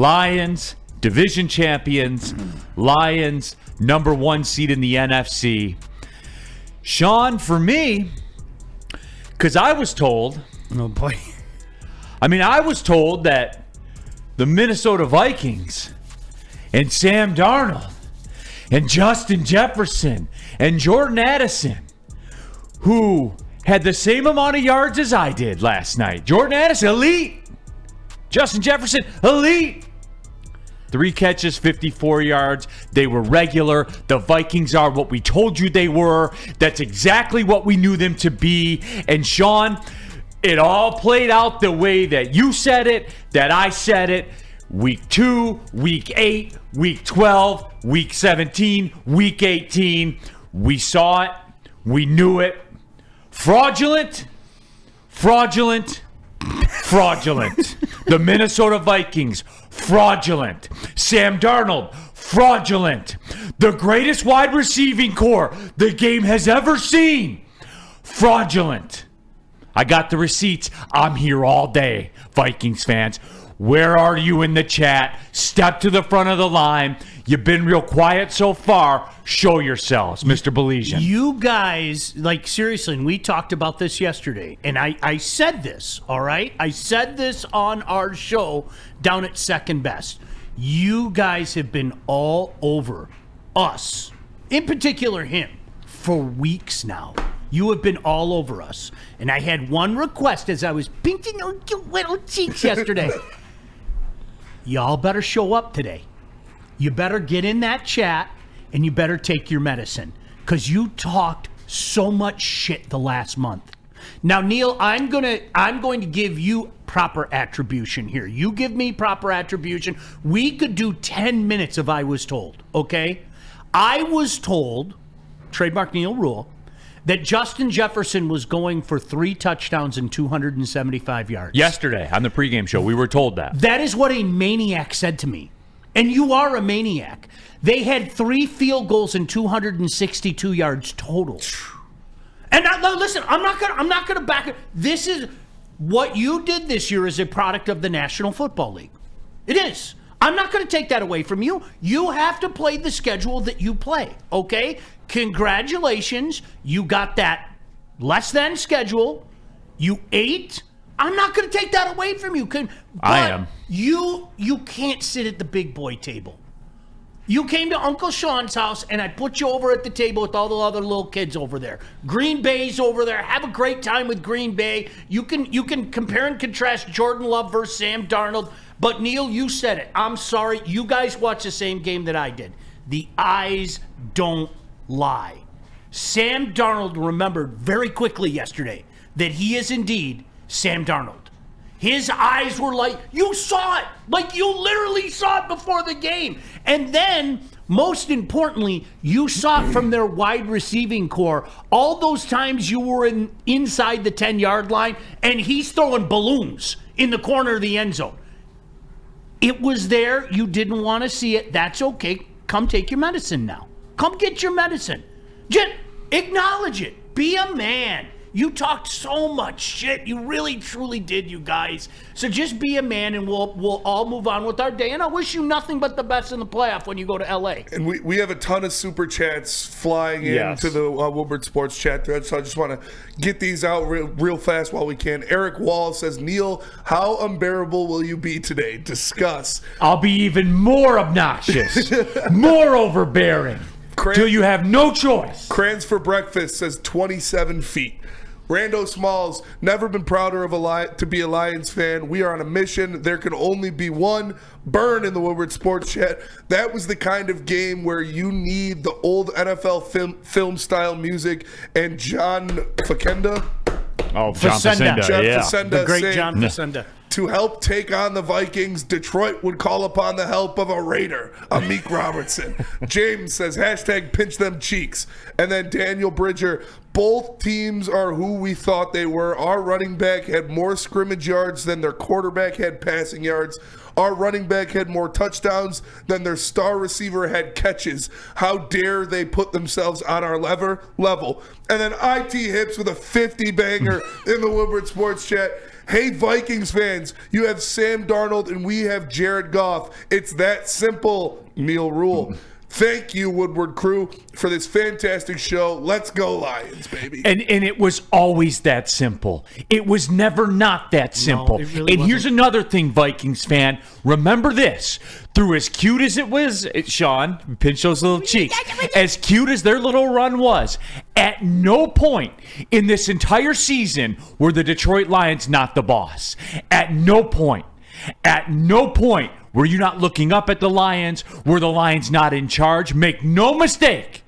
Lions, division champions. Lions, number 1 seed in the NFC. Sean, for me, because I was told... Oh, boy. I was told that the Minnesota Vikings and Sam Darnold and Justin Jefferson and Jordan Addison, who had the same amount of yards as I did last night. Jordan Addison, elite. Justin Jefferson, elite. 3 catches, 54 yards. They were regular. The Vikings are what we told you they were. That's exactly what we knew them to be. And Sean, it all played out the way that you said it, that I said it. Week 2, week 8, week 12, week 17, week 18. We saw it. We knew it. Fraudulent. The Minnesota Vikings, fraudulent. Sam Darnold, fraudulent. The greatest wide receiving core the game has ever seen, fraudulent. I got the receipts. I'm here all day, Vikings fans. Where are you in the chat? Step to the front of the line. You've been real quiet so far. Show yourselves, Mr. Beligan. You guys, seriously, and we talked about this yesterday, and I said this, all right? I said this on our show down at Second Best. You guys have been all over us, in particular him, for weeks now. You have been all over us. And I had one request as I was pinching on your little cheeks yesterday. Y'all better show up today. You better get in that chat and you better take your medicine because you talked so much shit the last month. Now, Neal, I'm going to give you proper attribution here. You give me proper attribution. We could do 10 minutes of I was told, okay? I was told, trademark Neal Rhul, that Justin Jefferson was going for 3 touchdowns and 275 yards. Yesterday on the pregame show, we were told that. That is what a maniac said to me. And you are a maniac. They had 3 field goals and 262 yards total. And now listen, I'm not gonna back it. This is what you did this year is a product of the National Football League. It is. I'm not going to take that away from you. You have to play the schedule that you play, okay? Congratulations. You got that less than schedule. You ate. I'm not going to take that away from you. I am. You can't sit at the big boy table. You came to Uncle Sean's house, and I put you over at the table with all the other little kids over there. Green Bay's over there. Have a great time with Green Bay. You can compare and contrast Jordan Love versus Sam Darnold. But, Neal, you said it. I'm sorry. You guys watched the same game that I did. The eyes don't lie. Sam Darnold remembered very quickly yesterday that he is indeed Sam Darnold. His eyes were like, you saw it. Like you literally saw it before the game. And then, most importantly, you saw it from their wide receiving core. All those times you were inside the 10-yard line, and he's throwing balloons in the corner of the end zone. It was there. You didn't want to see it. That's okay. Come take your medicine now. Come get your medicine. Just acknowledge it. Be a man. You talked so much shit. You really, truly did, you guys. So just be a man, and we'll all move on with our day. And I wish you nothing but the best in the playoff when you go to L.A. And we have a ton of super chats flying into the Woodward Sports chat thread, so I just want to get these out real fast while we can. Eric Wall says, Neal, how unbearable will you be today? Discuss. I'll be even more obnoxious, more overbearing, till you have no choice. Crayons for Breakfast says 27 feet. Rando Smalls, never been prouder to be a Lions fan. We are on a mission. There can only be one. Burn in the Woodward Sports Chat. That was the kind of game where you need the old NFL film style music. And John Facenda. Oh, John Facenda. John yeah. Facenda, The great John Facenda. To help take on the Vikings, Detroit would call upon the help of a Raider, Amik Robertson. James says, hashtag pinch them cheeks. And then Daniel Bridger, both teams are who we thought they were. Our running back had more scrimmage yards than their quarterback had passing yards. Our running back had more touchdowns than their star receiver had catches. How dare they put themselves on our level? And then IT Hips with a 50 banger in the Woodward Sports Chat. Hey, Vikings fans, you have Sam Darnold and we have Jared Goff. It's that simple, Neal Rhul. Thank you, Woodward crew, for this fantastic show. Let's go, Lions, baby. And it was always that simple. It was never not that simple. it really and here's another thing, Vikings fan. Remember this. Through as cute as it was, Sean, pinch those little cheeks, as cute as their little run was, at no point in this entire season were the Detroit Lions not the boss. At no point. At no point were you not looking up at the Lions? Were the Lions not in charge? Make no mistake.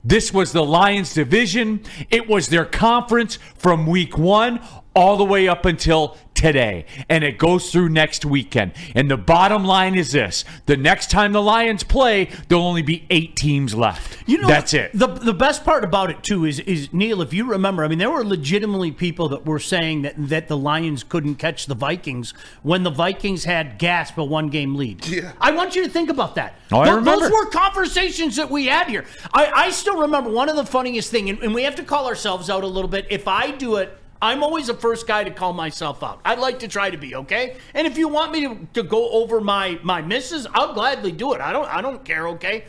This was the Lions division. It was their conference from week 1 all the way up until today. And it goes through next weekend. And the bottom line is this. The next time the Lions play, there'll only be 8 teams left. That's it. The best part about it, too, is Neal, if you remember, I mean, there were legitimately people that were saying that the Lions couldn't catch the Vikings when the Vikings had gasped a 1-game lead. Yeah. I want you to think about that. Oh, I remember. Those were conversations that we had here. I still remember one of the funniest things, and we have to call ourselves out a little bit. If I do it, I'm always the first guy to call myself out. I'd like to try to be, okay? And if you want me to go over my misses, I'll gladly do it. I don't care, okay?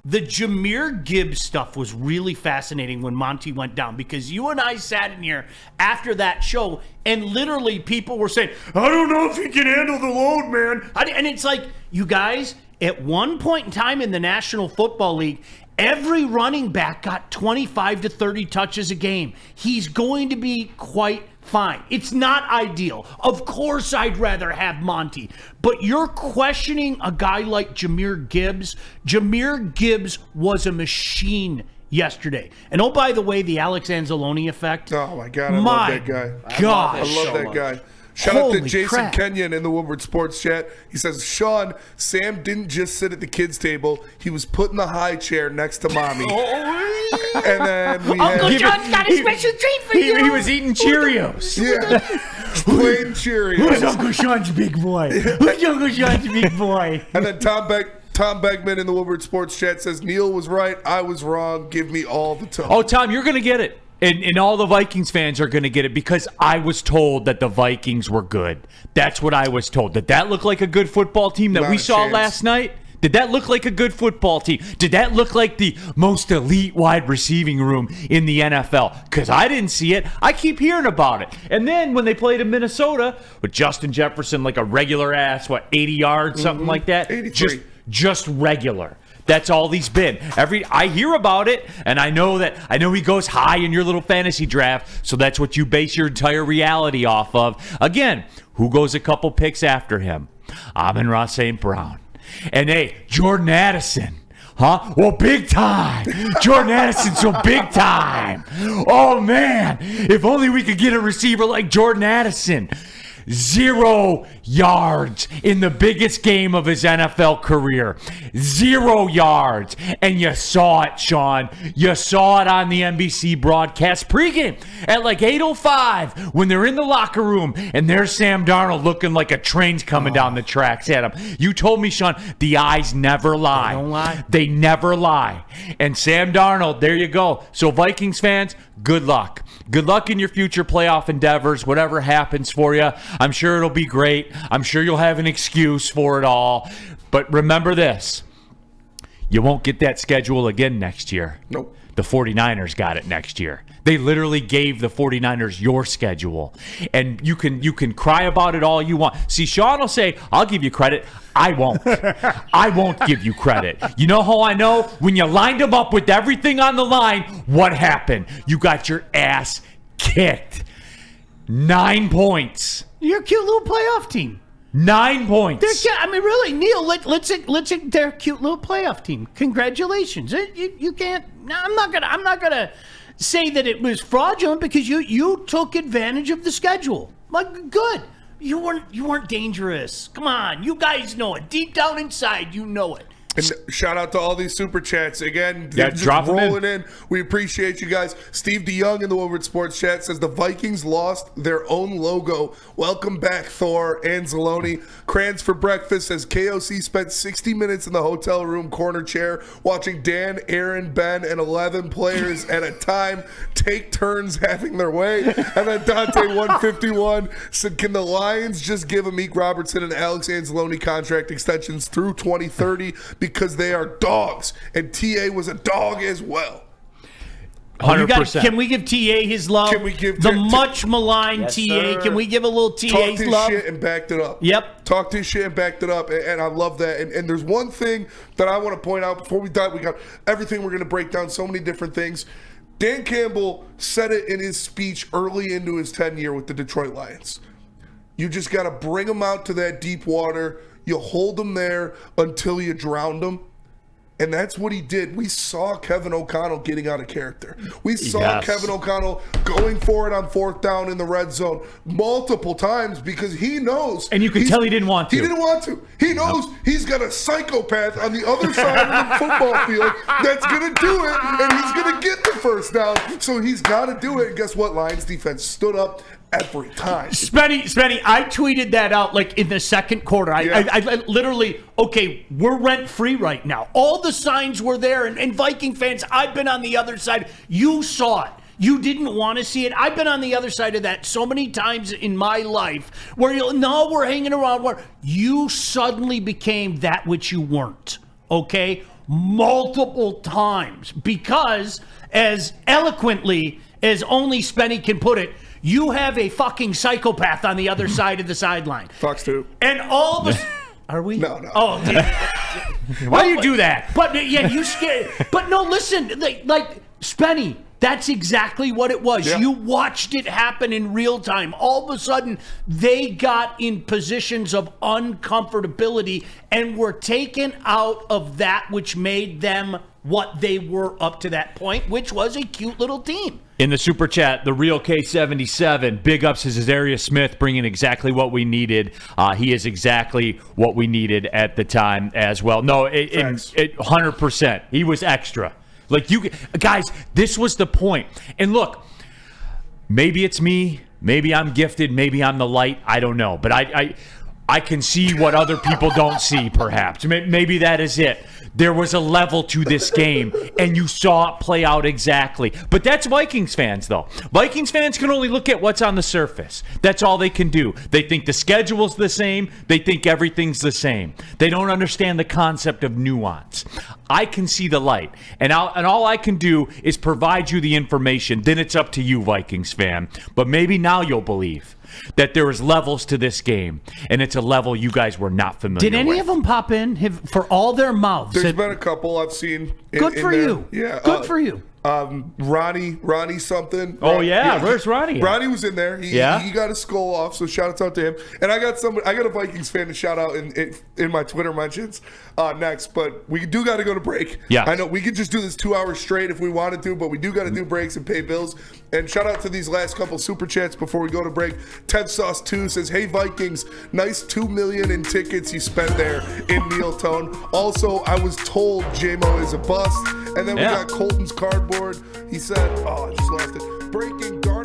The Jahmyr Gibbs stuff was really fascinating when Monty went down, because you and I sat in here after that show and literally people were saying, I don't know if he can handle the load, man. And it's like, you guys, at one point in time in the National Football League, every running back got 25 to 30 touches a game. He's going to be quite fine. It's not ideal. Of course, I'd rather have Monty. But you're questioning a guy like Jahmyr Gibbs. Jahmyr Gibbs was a machine yesterday. And oh, by the way, the Alex Anzalone effect. Oh, my God. I love that guy. God. I love that guy. Shout out to Jason Kenyon in the Woodward Sports Chat. He says, Sean, Sam didn't just sit at the kids' table. He was put in the high chair next to Mommy. And then we Uncle had... John's got a special treat for you. He was eating Cheerios. Yeah. Plain Cheerios. Who's Uncle Sean's big boy? Who's Uncle Sean's big boy? And then Tom Beckman in the Woodward Sports Chat says, Neal was right. I was wrong. Give me all the time. Oh, Tom, you're going to get it. And all the Vikings fans are going to get it because I was told that the Vikings were good. That's what I was told. Did that look like a good football team that we saw last night? Did that look like a good football team? Did that look like the most elite wide receiving room in the NFL? Because I didn't see it. I keep hearing about it. And then when they played in Minnesota with Justin Jefferson, like a regular ass, 80 yards, something like that? 83. Just regular. That's all he's been. I hear about it, and I know he goes high in your little fantasy draft, so that's what you base your entire reality off of. Again, who goes a couple picks after him? Amon-Ra St. Brown. And hey, Jordan Addison. Huh? Well, big time. Jordan Addison's so big time. Oh, man. If only we could get a receiver like Jordan Addison. 0 yards in the biggest game of his NFL career. 0 yards. And you saw it, Sean. You saw it on the NBC broadcast pregame at like 8:05 when they're in the locker room and there's Sam Darnold looking like a train's coming down the tracks at him. You told me, Sean, the eyes never lie. They don't lie. They never lie. And Sam Darnold, there you go. So Vikings fans, good luck. Good luck in your future playoff endeavors, whatever happens for you. I'm sure it'll be great. I'm sure you'll have an excuse for it all. But remember this. You won't get that schedule again next year. Nope. The 49ers got it next year. They literally gave the 49ers your schedule. And you can cry about it all you want. See, Sean will say, I'll give you credit. I won't. I won't give you credit. You know how I know? When you lined them up with everything on the line, what happened? You got your ass kicked. 9 points. You're a cute little playoff team. 9 points. Really, Neal. Let's they're a cute little playoff team. Congratulations. You can't. I'm not gonna say that it was fraudulent because you took advantage of the schedule. Like, good. You weren't dangerous. Come on, you guys know it. Deep down inside, you know it. And shout out to all these super chats. Again, Yeah, just drop 'em rolling in. We appreciate you guys. Steve DeYoung in the Woodward Sports chat says the Vikings lost their own logo. Welcome back, Thor. Anzalone. Crans for breakfast says KOC spent 60 minutes in the hotel room corner chair watching Dan, Aaron, Ben, and 11 players at a time take turns having their way. And then Dante151 said, can the Lions just give Amik Robertson and Alex Anzalone contract extensions through 2030 because they are dogs, and TA was a dog as well. 100%. Can we give TA his love? Can we give the much maligned Yes, TA? sir. Can we give a little TA Talked his love? shit and backed it up. Yep. Talked his shit and backed it up, and I love that. And there's one thing that I want to point out before we dive. We got everything we're going to break down, so many different things. Dan Campbell said it in his speech early into his tenure with the Detroit Lions. You just got to bring them out to that deep water. You hold them there until you drown them. And that's what he did. We saw Kevin O'Connell getting out of character. We saw Yes. Kevin O'Connell going for it on 4th down in the red zone multiple times because he knows. And you could tell he didn't want to. He didn't want to. He knows he's got a psychopath on the other side of the football field that's going to do it, and he's going to get the first down. So he's got to do it. And guess what? Lions defense stood up every time. Spenny, I tweeted that out like in the second quarter. I literally, okay, we're rent free right now. All the signs were there, and Viking fans, I've been on the other side. You saw it. You didn't want to see it. I've been on the other side of that so many times in my life where we're hanging around where you suddenly became that which you weren't. Okay? Multiple times. Because as eloquently as only Spenny can put it, you have a fucking psychopath on the other side of the sideline. Fox 2. And all of us. Are we? No. Oh, Why do you do that? But yeah, you scared. But no, listen, like Spenny, that's exactly what it was. Yeah. You watched it happen in real time. All of a sudden, they got in positions of uncomfortability and were taken out of that which made them what they were up to that point, which was a cute little team. In the super chat, the real K77, big ups to Za'Darius Smith, bringing exactly what we needed. He is exactly what we needed at the time as well. No, 100%. He was extra. Like, you guys, this was the point. And look, maybe it's me, maybe I'm gifted, maybe I'm the light. I don't know, but I can see what other people don't see. Perhaps maybe that is it. There was a level to this game, and you saw it play out exactly. But that's Vikings fans, though. Vikings fans can only look at what's on the surface. That's all they can do. They think the schedule's the same. They think everything's the same. They don't understand the concept of nuance. I can see the light, and all I can do is provide you the information. Then it's up to you, Vikings fan. But maybe now you'll believe that there is levels to this game, and it's a level you guys were not familiar with. Did any of them pop in for all their mouths? There's been a couple I've seen. Good for you. Yeah. Good for you. Ronnie something. Oh, yeah. Where's Ronnie at? Ronnie was in there. He got his skull off, so shout out to him. And I got a Vikings fan to shout out in my Twitter mentions next, but we do got to go to break. Yeah. I know we could just do this 2 hours straight if we wanted to, but we do got to do breaks and pay bills. And shout out to these last couple super chats before we go to break. Ted Sauce 2 says, "Hey Vikings, nice $2 million in tickets you spent there in Neal Tone. Also, I was told JMO is a bust." And then we got Colton's Cardboard. He said, "Oh, I just lost it. Breaking guard."